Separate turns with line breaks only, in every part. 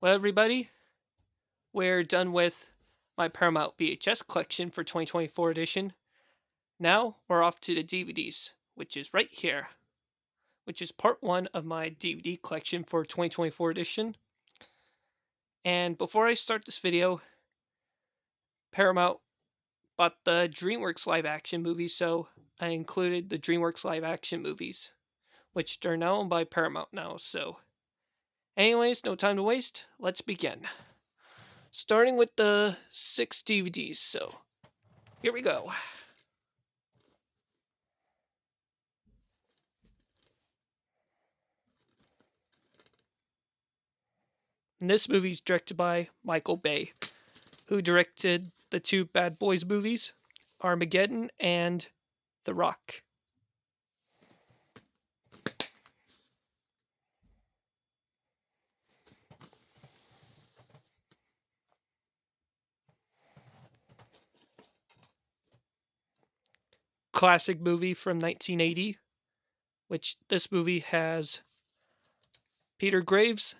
Well, everybody, we're done with my Paramount VHS collection for 2024 edition. Now we're off to the DVDs, which is right here, which is part one of my DVD collection for 2024 edition. And before I start this video, Paramount bought the DreamWorks live action movies, so I included the DreamWorks live action movies, which they're now owned by Paramount now. So, anyways, no time to waste. Let's begin. Starting with the 6 DVDs. So, here we go. And this movie's directed by Michael Bay, who directed the two Bad Boys movies, Armageddon and The Rock. Classic movie from 1980, which this movie has Peter Graves,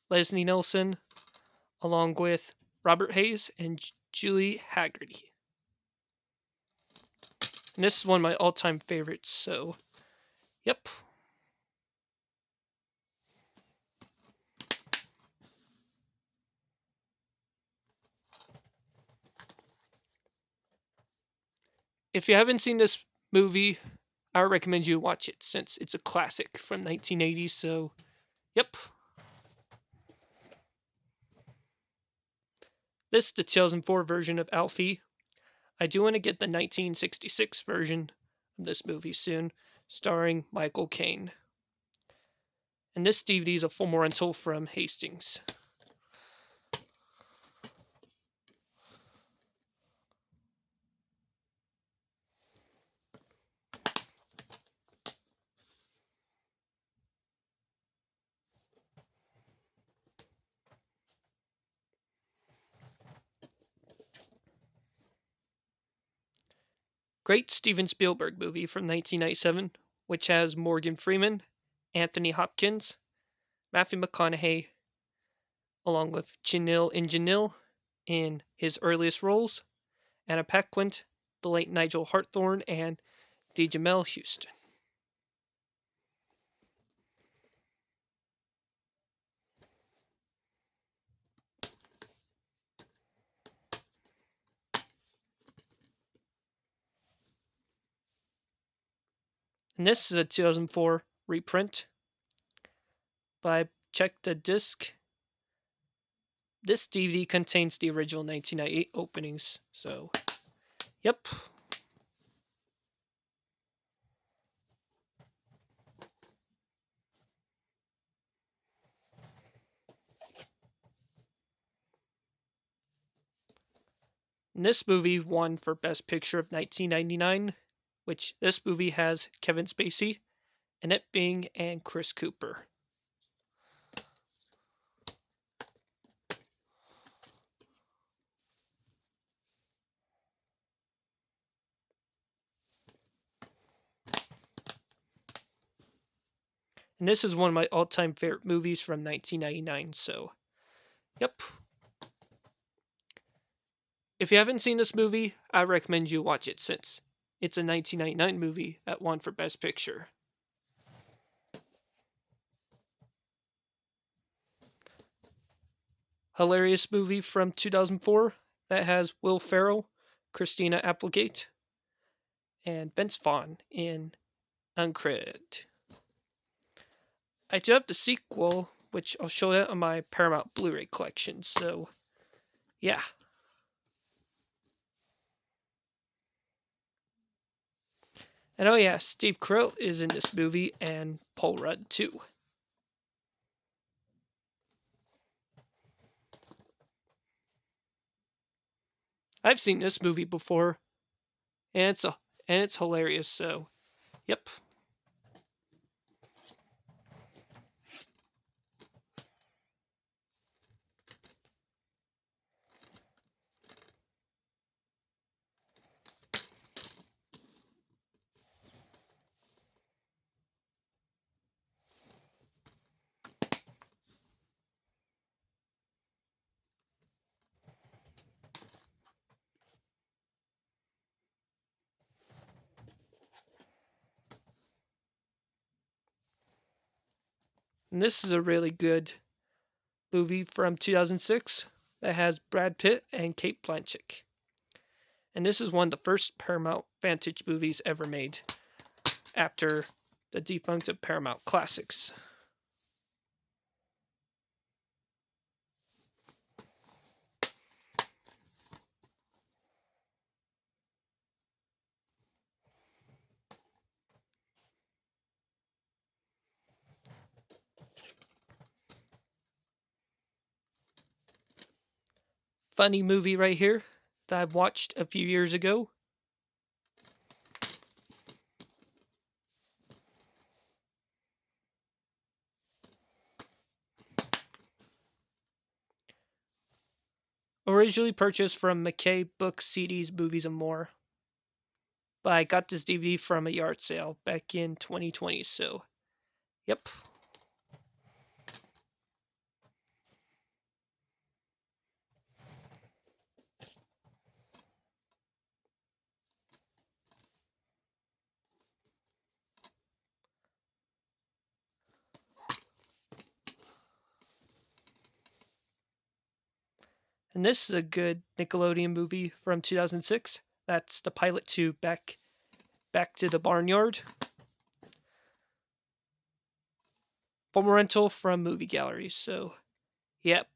Leslie Nielsen, along with Robert Hayes and Julie Haggerty. And this is one of my all-time favorites, so yep. If you haven't seen this movie, I recommend you watch it since it's a classic from 1980, so yep. This is the 2004 version of Alfie. I do want to get the 1966 version of this movie soon, starring Michael Caine. And this DVD is a full rental from Hastings. Great Steven Spielberg movie from 1997, which has Morgan Freeman, Anthony Hopkins, Matthew McConaughey, along with Janelle Ingenil in his earliest roles, Anna Paquin, the late Nigel Hartthorne, and Djamel Houston. And this is a 2004 reprint. But I checked the disc. This DVD contains the original 1998 openings. So, yep. And this movie won for Best Picture of 1999, which this movie has Kevin Spacey, Annette Bening, and Chris Cooper. And this is one of my all-time favorite movies from 1999, so yep. If you haven't seen this movie, I recommend you watch it since it's a 1999 movie that won for Best Picture. Hilarious movie from 2004 that has Will Ferrell, Christina Applegate, and Vince Vaughn in uncredited. I do have the sequel, which I'll show that on my Paramount Blu-ray collection. So, yeah. And oh yeah, Steve Carell is in this movie, and Paul Rudd too. I've seen this movie before, and it's hilarious. So, yep. And this is a really good movie from 2006 that has Brad Pitt and Kate Blanchett. And this is one of the first Paramount Vantage movies ever made after the defunct of Paramount Classics. Funny movie right here that I've watched a few years ago. Originally purchased from McKay Books, CDs, Movies, and More. But I got this DVD from a yard sale back in 2020, so yep. And this is a good Nickelodeon movie from 2006. That's the pilot to Back to the Barnyard. Former rental from Movie Gallery, so yep.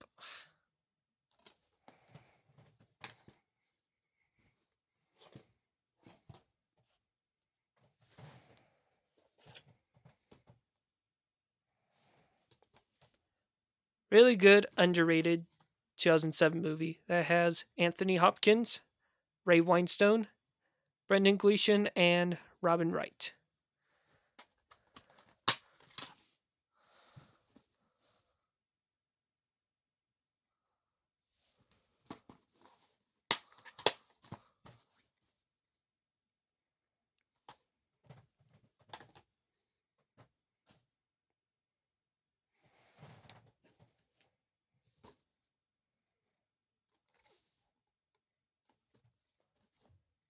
Really good, underrated 2007 movie that has Anthony Hopkins, Ray Winstone, Brendan Gleeson, and Robin Wright.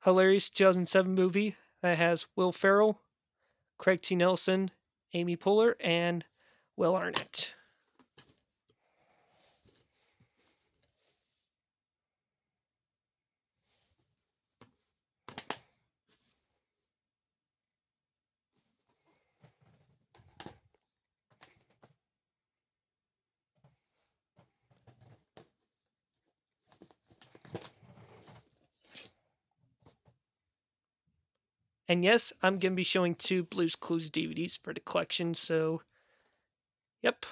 Hilarious 2007 movie that has Will Ferrell, Craig T. Nelson, Amy Poehler, and Will Arnett. And yes, I'm going to be showing 2 Blues Clues DVDs for the collection, so yep.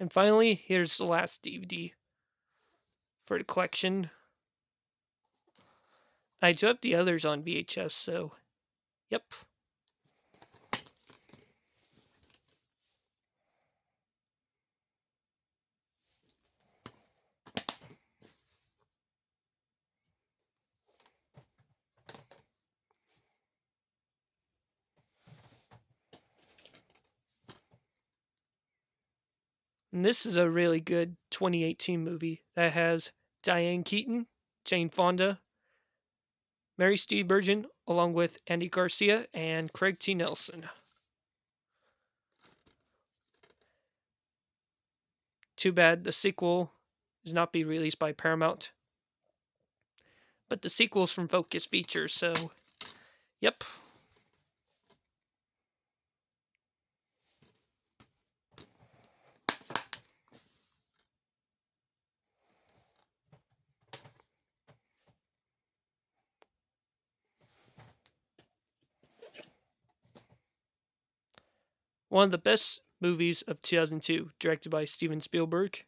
And finally, here's the last DVD for the collection. I do have the others on VHS, so yep. And this is a really good 2018 movie that has Diane Keaton, Jane Fonda, Mary Steenburgen, along with Andy Garcia and Craig T. Nelson. Too bad the sequel is not be released by Paramount. But the sequel's from Focus Features, so yep. One of the best movies of 2002, directed by Steven Spielberg,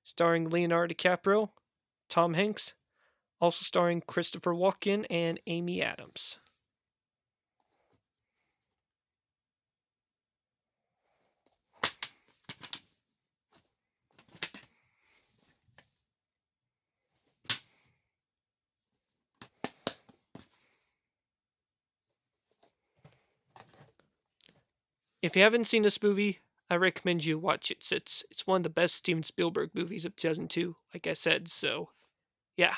starring Leonardo DiCaprio, Tom Hanks, also starring Christopher Walken and Amy Adams. If you haven't seen this movie, I recommend you watch it. It's one of the best Steven Spielberg movies of 2002, like I said. So, yeah.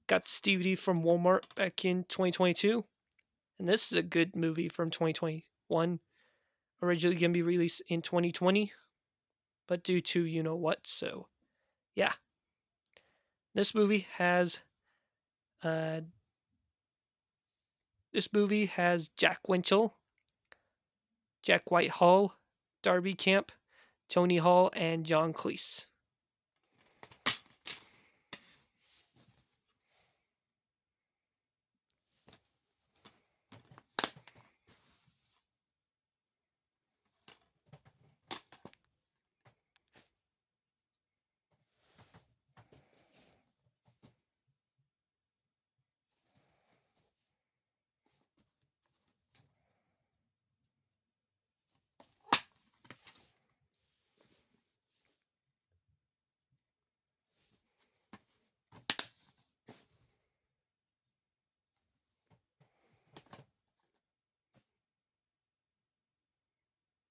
Got this DVD from Walmart back in 2022, and this is a good movie from 2021. Originally going to be released in 2020, but due to you know what, so yeah. This movie has uh Jack Winchell, Jack Whitehall, Darby Camp, Tony Hall, and John Cleese.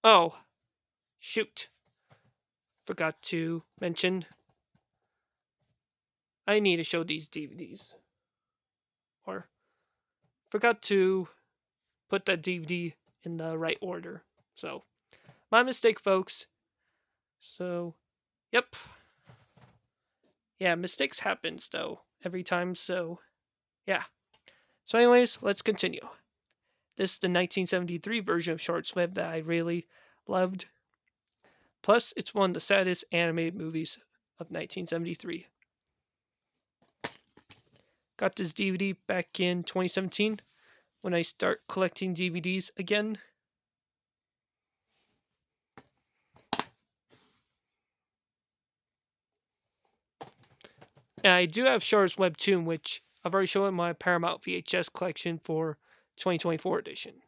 Oh, shoot. Forgot to mention I need to show these DVDs. Or forgot to put that DVD in the right order. So, my mistake, folks. So, yep. Yeah, mistakes happens though every time, so yeah. So anyways, let's continue. This is the 1973 version of Short Swift that I really loved. Plus, it's one of the saddest animated movies of 1973. Got this DVD back in 2017 when I start collecting DVDs again. And I do have Short's Webtoon, which I've already shown in my Paramount VHS collection for 2024 edition. In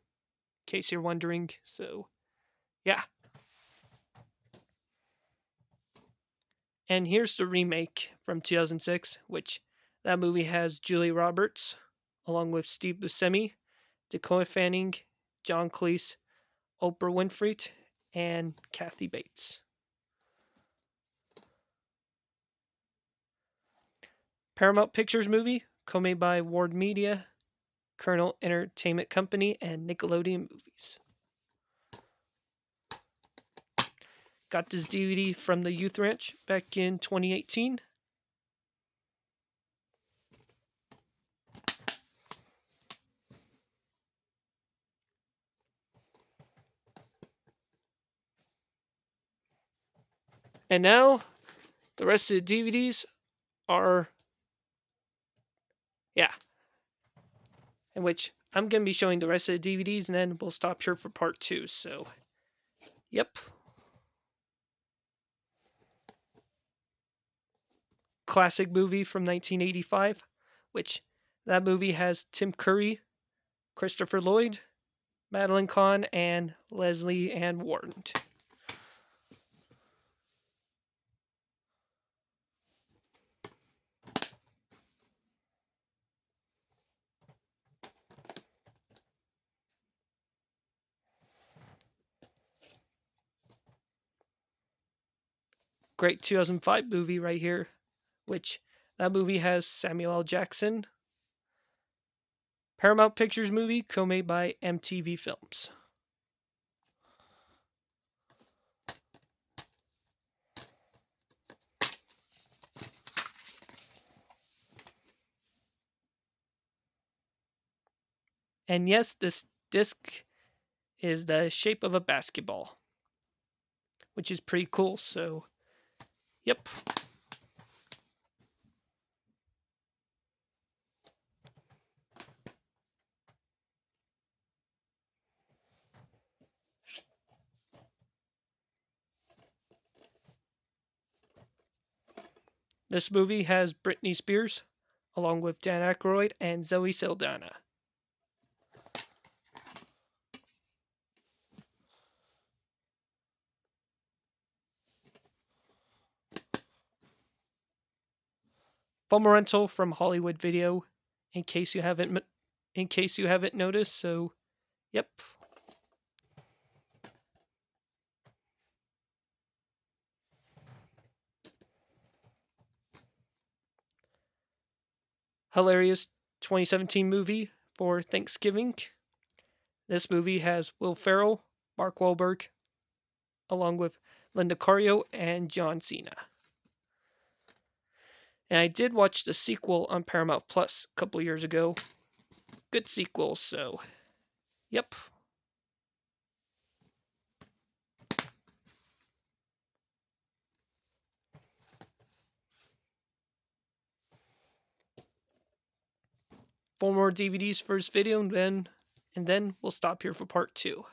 case you're wondering. So, yeah. And here's the remake from 2006, which that movie has Julia Roberts, along with Steve Buscemi, Dakota Fanning, John Cleese, Oprah Winfrey, and Kathy Bates. Paramount Pictures movie, co-made by Ward Media, Colonel Entertainment Company, and Nickelodeon Movies. Got this DVD from the Youth Ranch back in 2018. And now, the rest of the DVDs are, yeah, in which I'm going to be showing the rest of the DVDs and then we'll stop here for part 2. So, yep. Classic movie from 1985, which that movie has Tim Curry, Christopher Lloyd, Madeline Kahn, and Leslie Ann Warren. Great 2005 movie right here, which that movie has Samuel L. Jackson. Paramount Pictures movie, co-made by MTV Films. And yes, this disc is the shape of a basketball, which is pretty cool. So, yep. This movie has Britney Spears, along with Dan Aykroyd and Zoe Saldana. Film rental from Hollywood Video, in case you haven't noticed. So, yep. Hilarious 2017 movie for Thanksgiving. This movie has Will Ferrell, Mark Wahlberg, along with Linda Cario and John Cena. And I did watch the sequel on Paramount Plus a couple years ago. Good sequel, so yep. Four more DVDs for this video, and then we'll stop here for part 2.